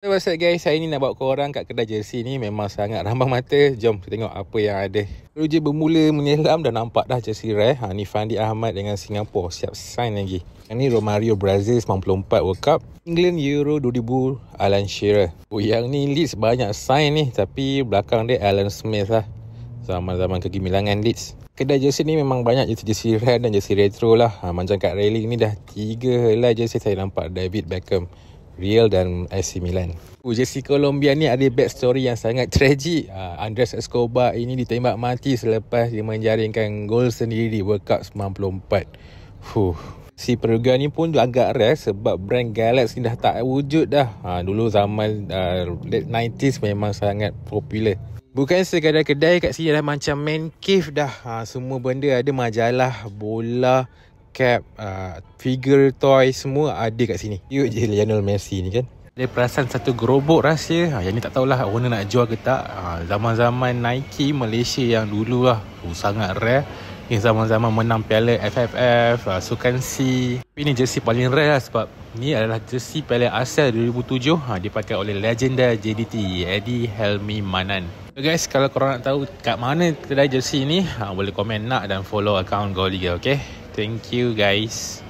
So what's up guys, hari ni nak bawa korang kat kedai jersey ni memang sangat rambang mata. Jom kita tengok apa yang ada. Baru je bermula menyelam dah nampak dah jersey rare. Ni Fandi Ahmad dengan Singapura siap sign lagi. Yang ni Romario Brazil 94 World Cup. England Euro 2000 Alan Shearer. Yang ni Leeds banyak sign ni, tapi belakang dia Alan Smith lah. Zaman-zaman kegemilangan Leeds. Kedai jersey ni memang banyak jersey rare dan jersey retro lah. Macam kat railing ni dah 3 helai jersey saya nampak David Beckham, Real dan AC Milan. Jersey Colombia ni ada backstory yang sangat tragik. Andres Escobar ini ditembak mati selepas dia menjaringkan gol sendiri di World Cup 94. Si peruga ni pun agak rare sebab brand Galax ni dah tak wujud dah. Dulu zaman late 90s memang sangat popular. Bukan sekadar kedai, kat sini dah macam man cave dah. Semua benda ada, majalah, bola, cap, figure, toy, semua ada kat sini. Yuk je Lionel Messi ni kan. Dia perasan satu gerobok rahsia. Yang ni tak tahulah owner nak jual ke tak. Zaman-zaman Nike Malaysia yang dulu lah. Sangat rare. Yang zaman-zaman menang piala FFF, Sukan C. Tapi ni jersey paling rare lah sebab ni adalah jersey piala Asia 2007. Dipakai oleh legenda JDT Eddie Helmi Manan. So guys, kalau korang nak tahu kat mana kedai jersey ni, boleh komen nak dan follow akaun Go Liga, okay? Thank you guys.